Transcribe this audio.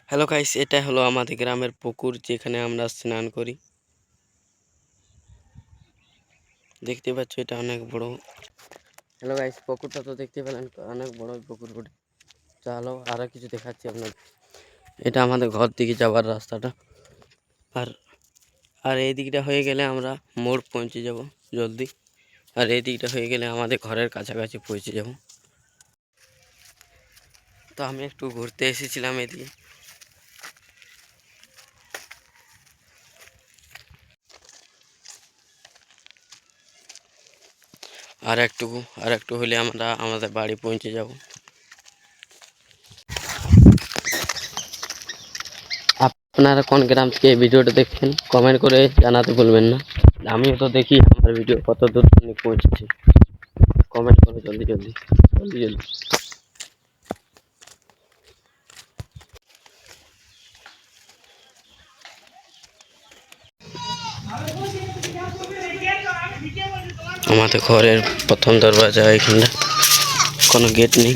Hello guys, এটা হলো আমাদের গ্রামের পুকুর যেখানে আমরা স্নান করি। দেখতে পাচ্ছ এটা অনেক বড়। হ্যালো গাইস, পুকুরটা তো দেখতে পেলেন, অনেক বড় পুকুর। চলো আরো কিছু দেখাচ্ছি আপনাদের। এটা আমাদের ঘর দিকে যাওয়ার রাস্তাটা। আর আর এই দিকটা হয়ে গেলে আমরা মোড় পৌঁছে যাব জলদি। আর এই দিকটা হয়ে গেলে আমাদের ঘরের কাছাকাছি পৌঁছে যাব। তো আমি একটু ঘুরতে এসেছিলাম এদিকে। আর একটু হলে আমরা আমাদের বাড়ি পৌঁছে যাব। আপনারা কোন গ্রাম থেকে এই ভিডিওটা দেখছেন কমেন্ট করে জানাতে ভুলবেন না। আমিও তো দেখি আমার ভিডিও কত দূর পৌঁছেছে। কমেন্ট করো জলদি জলদি জলদি জলদি। আমাদের ঘরের প্রথম দরজা, এখানে কোনো গেট নেই।